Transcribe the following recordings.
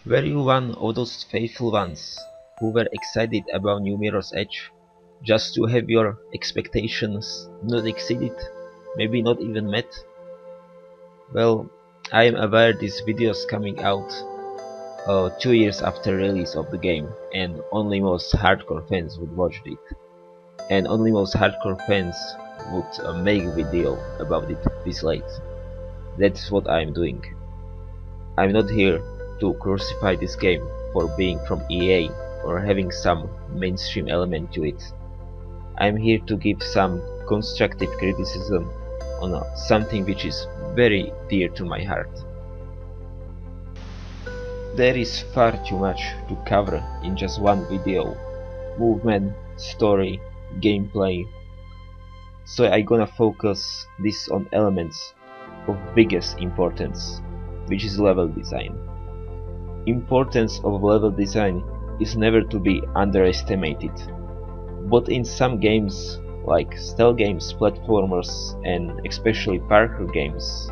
Were you one of those faithful ones who were excited about New Mirror's Edge just to have your expectations not exceeded, maybe not even met? Well, I am aware this video is coming out 2 years after release of the game, and only most hardcore fans would watch it, and only most hardcore fans would make a video about it this late. That's what I am doing. I'm not here to crucify this game for being from EA or having some mainstream element to it. I'm here to give some constructive criticism on something which is very dear to my heart. There is far too much to cover in just one video: movement, story, gameplay. So I'm gonna focus this on elements of biggest importance, which is level design. Importance of level design is never to be underestimated, but in some games like stealth games, platformers, and especially parkour games,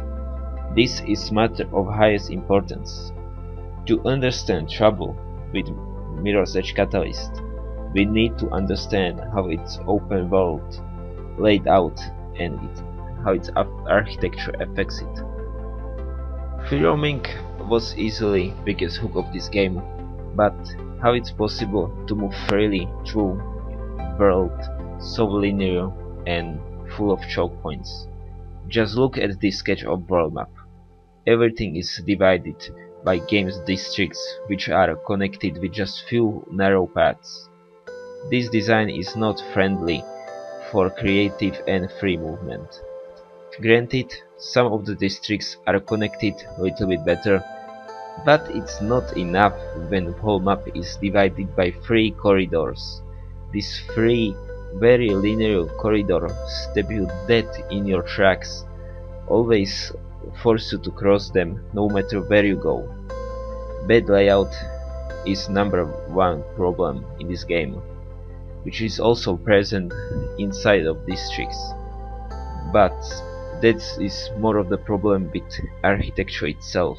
this is matter of highest importance. To understand trouble with Mirror's Edge Catalyst, we need to understand how its open world laid out and how its architecture affects it. Free roaming was easily biggest hook of this game, but how it's possible to move freely through world so linear and full of choke points? Just look at this sketch of world map. Everything is divided by games districts which are connected with just few narrow paths. This design is not friendly for creative and free movement. Granted, some of the districts are connected a little bit better, but it's not enough when the whole map is divided by 3 corridors. These 3 very linear corridors stab you dead in your tracks, always force you to cross them no matter where you go. Bad layout is #1 problem in this game, which is also present inside of districts, but that is more of the problem with architecture itself.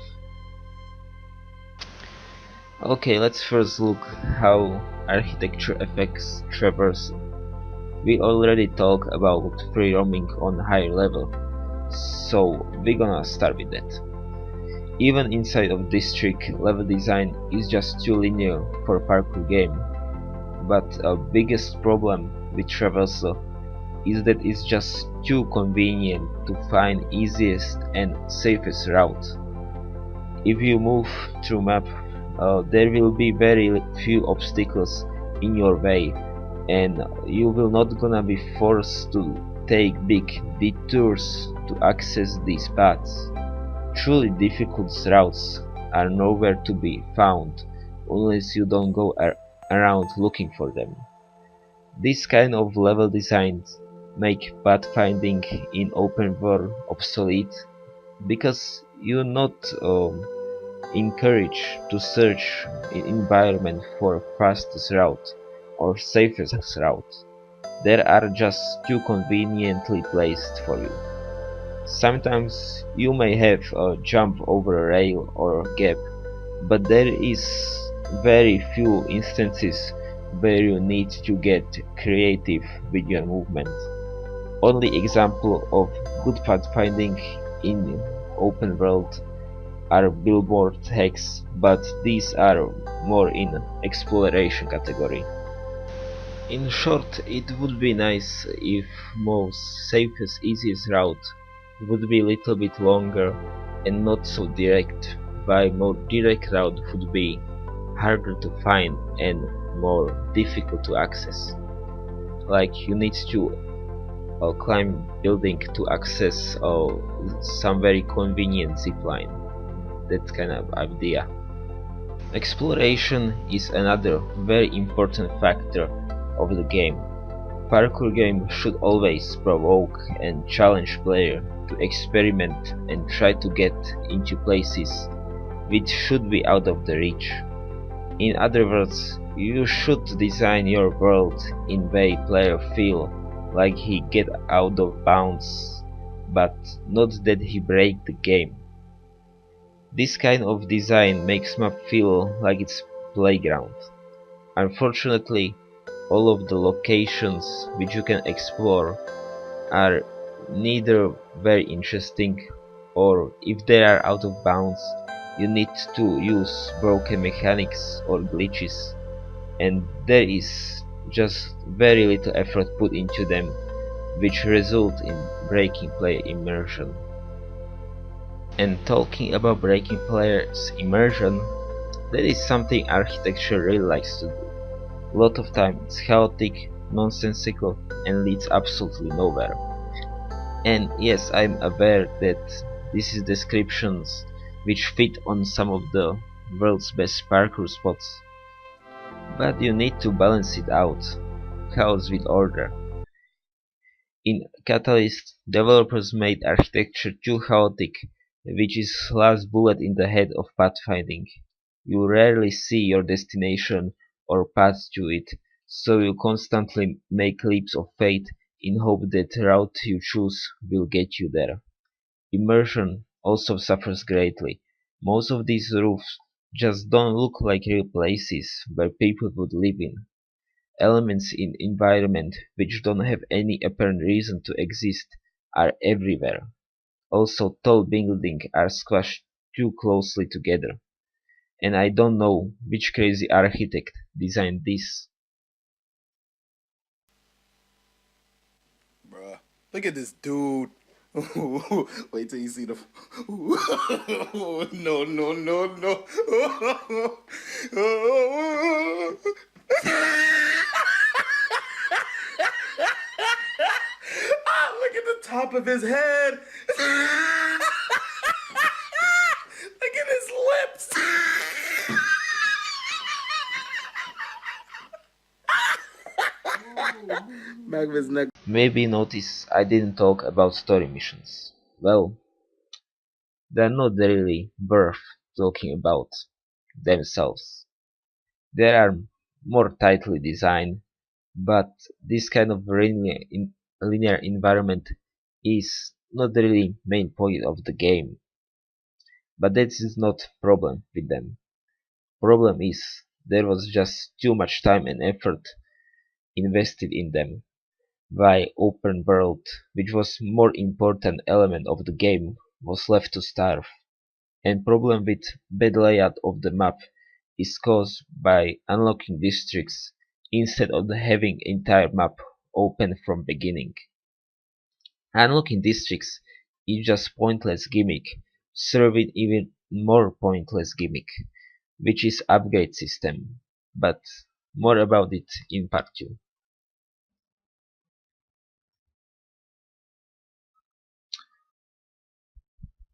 Okay, let's first look how architecture affects traversal. We already talked about free roaming on higher level, so we're gonna start with that. Even inside of district, level design is just too linear for a parkour game, but a biggest problem with traversal is that it's just too convenient to find easiest and safest route. If you move through map, there will be very few obstacles in your way, and you will not gonna be forced to take big detours to access these paths. Truly difficult routes are nowhere to be found unless you don't go around looking for them. This kind of level designs make pathfinding in open world obsolete, because you're not encouraged to search in environment for fastest route or safest route. They are just too conveniently placed for you. Sometimes you may have a jump over a rail or a gap, but there is very few instances where you need to get creative with your movement. Only example of good pathfinding in open world are billboard hacks, but these are more in exploration category. In short, it would be nice if most safest, easiest route would be a little bit longer and not so direct, while more direct route would be harder to find and more difficult to access. Like you need to climb building to access some very convenient zipline. That kind of idea. Exploration is another very important factor of the game. Parkour game should always provoke and challenge player to experiment and try to get into places which should be out of the reach. In other words, you should design your world in way player feel like he get out of bounds, but not that he break the game. This kind of design makes map feel like it's playground. Unfortunately, all of the locations which you can explore are neither very interesting, or if they are out of bounds, you need to use broken mechanics or glitches, and there is just very little effort put into them, which result in breaking player immersion. And talking about breaking players immersion, that is something architecture really likes to do. A lot of time it's chaotic, nonsensical, and leads absolutely nowhere. And yes, I'm aware that this is descriptions which fit on some of the world's best parkour spots, but you need to balance it out, chaos with order. In Catalyst, developers made architecture too chaotic, which is last bullet in the head of pathfinding. You rarely see your destination or path to it, so you constantly make leaps of faith in hope that the route you choose will get you there. Immersion also suffers greatly. Most of these roofs just don't look like real places where people would live in. Elements in environment which don't have any apparent reason to exist are everywhere. Also, tall buildings are squashed too closely together, and I don't know which crazy architect designed this. Bruh. Look at this dude. Wait till you see the. No, no, no, no. Look at the top of his head. Look at his lips. Back of his neck. Maybe notice I didn't talk about story missions. Well, they're not really worth talking about themselves. They are more tightly designed, but this kind of linear environment is not the really main point of the game. But that is not problem with them. Problem is there was just too much time and effort invested in them, while open world, which was more important element of the game, was left to starve. And problem with bad layout of the map is caused by unlocking districts instead of having entire map open from beginning. Unlocking districts is just pointless gimmick, serving even more pointless gimmick, which is upgrade system, but more about it in part 2.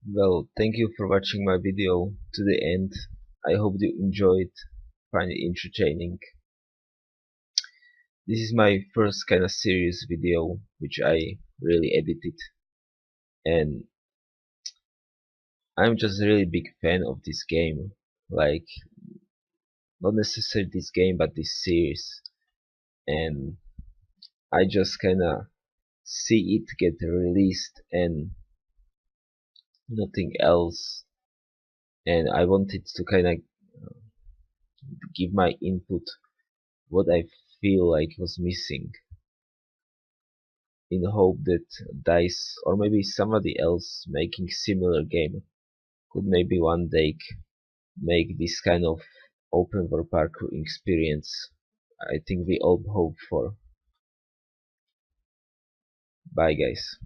Well, thank you for watching my video to the end. I hope you enjoyed, find it entertaining. This is my first kind of serious video which I really edited, and I'm just a really big fan of this game. Like, not necessarily this game but this series, and I just kinda see it get released and nothing else, and I wanted to kinda give my input what I feel like was missing, in hope that DICE or maybe somebody else making similar game could maybe one day make this kind of open world parkour experience I think we all hope for. Bye guys.